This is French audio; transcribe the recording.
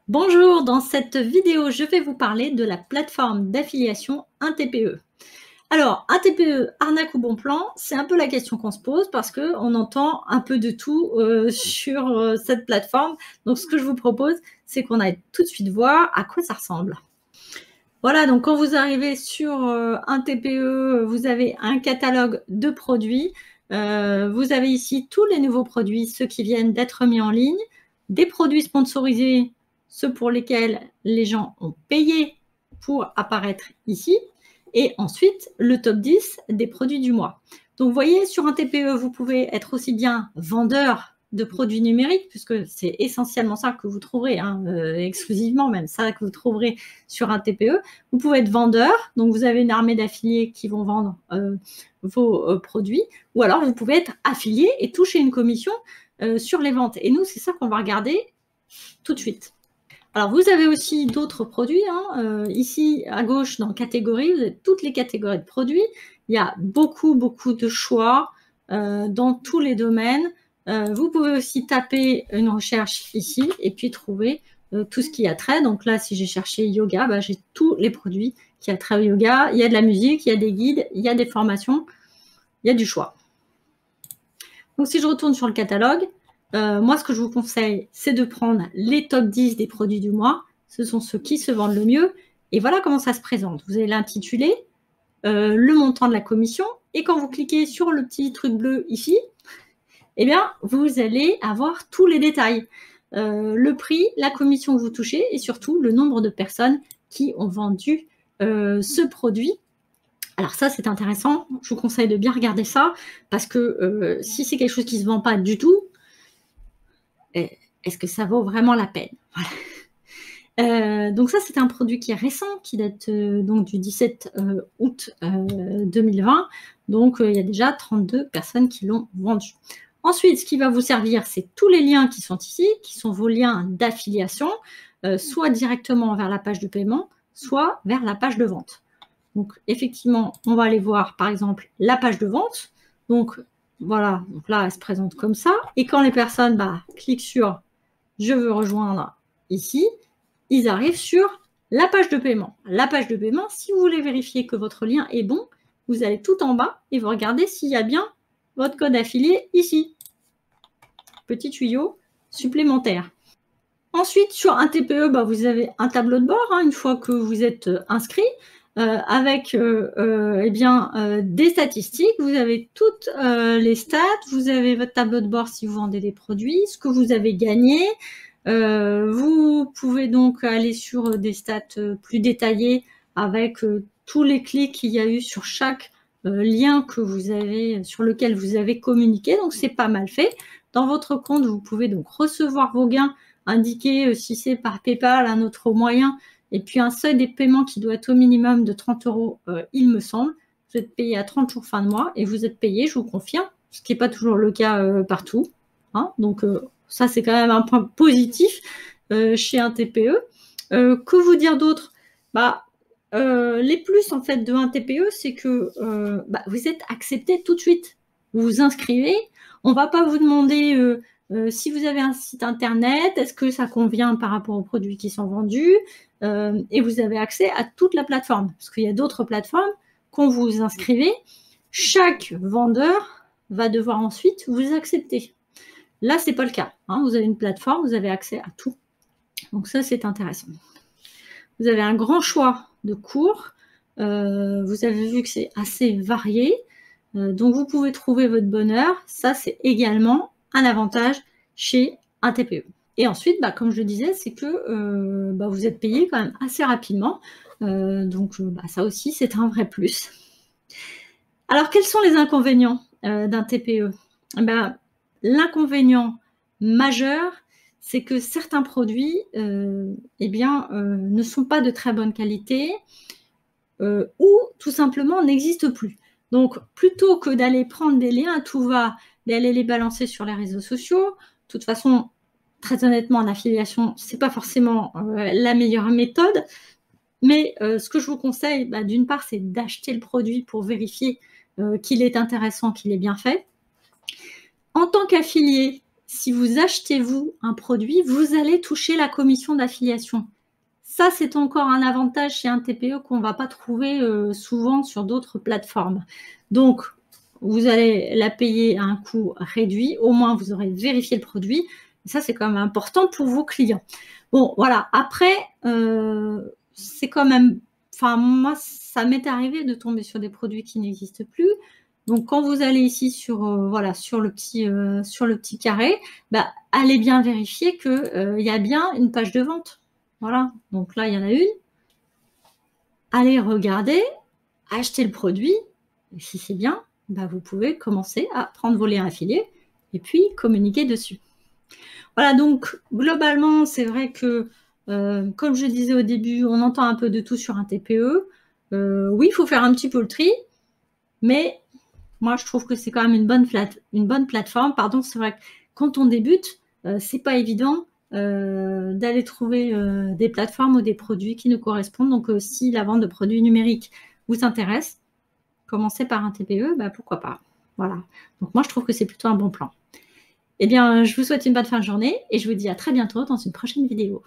Bonjour, dans cette vidéo, je vais vous parler de la plateforme d'affiliation 1TPE. Alors, 1TPE, arnaque ou bon plan, c'est un peu la question qu'on se pose parce qu'on entend un peu de tout sur cette plateforme. Donc, ce que je vous propose, c'est qu'on aille tout de suite voir à quoi ça ressemble. Voilà, donc quand vous arrivez sur 1TPE, vous avez un catalogue de produits. Vous avez ici tous les nouveaux produits, ceux qui viennent d'être mis en ligne, des produits sponsorisés, ceux pour lesquels les gens ont payé pour apparaître ici, et ensuite le top 10 des produits du mois. Donc vous voyez, sur un TPE, vous pouvez être aussi bien vendeur de produits numériques, puisque c'est essentiellement ça que vous trouverez, exclusivement même ça que vous trouverez sur un TPE. Vous pouvez être vendeur, donc vous avez une armée d'affiliés qui vont vendre vos produits, ou alors vous pouvez être affilié et toucher une commission sur les ventes. Et nous, c'est ça qu'on va regarder tout de suite. Alors, vous avez aussi d'autres produits. Ici, à gauche, dans catégories, vous avez toutes les catégories de produits. Il y a beaucoup de choix dans tous les domaines. Vous pouvez aussi taper une recherche ici et puis trouver tout ce qui a trait. Donc là, si j'ai cherché yoga, j'ai tous les produits qui a trait au yoga. Il y a de la musique, il y a des guides, il y a des formations, il y a du choix. Donc, si je retourne sur le catalogue, moi, ce que je vous conseille, c'est de prendre les top 10 des produits du mois. Ce sont ceux qui se vendent le mieux. Et voilà comment ça se présente. Vous avez l'intitulé, le montant de la commission. Et quand vous cliquez sur le petit truc bleu ici, eh bien, vous allez avoir tous les détails. Le prix, la commission que vous touchez et surtout le nombre de personnes qui ont vendu ce produit. Alors ça, c'est intéressant. Je vous conseille de bien regarder ça parce que si c'est quelque chose qui ne se vend pas du tout, est-ce que ça vaut vraiment la peine? Voilà. Donc ça, c'est un produit qui est récent, qui date donc du 17 août 2020. Donc, il y a déjà 32 personnes qui l'ont vendu. Ensuite, ce qui va vous servir, c'est tous les liens qui sont ici, qui sont vos liens d'affiliation, soit directement vers la page de paiement, soit vers la page de vente. Donc, effectivement, on va aller voir, par exemple, la page de vente. Donc, voilà, donc là, elle se présente comme ça. Et quand les personnes cliquent sur « Je veux rejoindre » ici, ils arrivent sur la page de paiement. La page de paiement, si vous voulez vérifier que votre lien est bon, vous allez tout en bas et vous regardez s'il y a bien votre code affilié ici. Petit tuyau supplémentaire. Ensuite, sur un TPE, vous avez un tableau de bord une fois que vous êtes inscrit. Avec des statistiques, vous avez toutes les stats, vous avez votre tableau de bord si vous vendez des produits, ce que vous avez gagné. Vous pouvez donc aller sur des stats plus détaillées avec tous les clics qu'il y a eu sur chaque lien que vous avez, sur lequel vous avez communiqué. Donc, c'est pas mal fait. Dans votre compte, vous pouvez donc recevoir vos gains, indiquer si c'est par PayPal, un autre moyen, et puis un seuil des paiements qui doit être au minimum de 30 €, il me semble. Vous êtes payé à 30 jours fin de mois et vous êtes payé, je vous confirme, ce qui n'est pas toujours le cas partout. Donc, ça, c'est quand même un point positif chez un TPE. Que vous dire d'autre? Les plus en fait de un TPE, c'est que vous êtes accepté tout de suite. Vous vous inscrivez. On ne va pas vous demander si vous avez un site internet, est-ce que ça convient par rapport aux produits qui sont vendus, et vous avez accès à toute la plateforme. Parce qu'il y a d'autres plateformes, quand vous vous inscrivez, chaque vendeur va devoir ensuite vous accepter. Là, ce n'est pas le cas. Vous avez une plateforme, vous avez accès à tout. Donc ça, c'est intéressant. Vous avez un grand choix de cours. Vous avez vu que c'est assez varié. Donc, vous pouvez trouver votre bonheur. Ça, c'est également un avantage chez un TPE. Et ensuite, comme je le disais, c'est que vous êtes payé quand même assez rapidement. Donc, ça aussi, c'est un vrai plus. Alors, quels sont les inconvénients d'un TPE? L'inconvénient majeur, c'est que certains produits ne sont pas de très bonne qualité ou tout simplement n'existent plus. Donc, plutôt que d'aller prendre des liens à tout va, d'aller les balancer sur les réseaux sociaux, de toute façon, très honnêtement, l'affiliation, ce n'est pas forcément la meilleure méthode. Mais ce que je vous conseille, d'une part, c'est d'acheter le produit pour vérifier qu'il est intéressant, qu'il est bien fait. En tant qu'affilié, si vous achetez, vous, un produit, vous allez toucher la commission d'affiliation. Ça, c'est encore un avantage chez un TPE qu'on ne va pas trouver souvent sur d'autres plateformes. Donc, vous allez la payer à un coût réduit. Au moins, vous aurez vérifié le produit. Et ça, c'est quand même important pour vos clients. Bon, voilà. Après, c'est quand même... Enfin, moi, ça m'est arrivé de tomber sur des produits qui n'existent plus. Donc, quand vous allez ici sur, voilà, sur le petit carré, bah, allez bien vérifier qu'il y a bien une page de vente. Voilà. Donc là, il y en a une. Allez regarder, acheter le produit. Et si c'est bien, bah, vous pouvez commencer à prendre vos liens affiliés et puis communiquer dessus. Voilà, donc globalement, c'est vrai que, comme je disais au début, on entend un peu de tout sur un TPE. Oui, il faut faire un petit peu le tri, mais moi, je trouve que c'est quand même une bonne plateforme. Pardon, c'est vrai que quand on débute, c'est pas évident d'aller trouver des plateformes ou des produits qui nous correspondent. Donc, si la vente de produits numériques vous intéresse, commencer par un TPE, bah, pourquoi pas. Voilà. Donc, moi, je trouve que c'est plutôt un bon plan. Eh bien, je vous souhaite une bonne fin de journée et je vous dis à très bientôt dans une prochaine vidéo.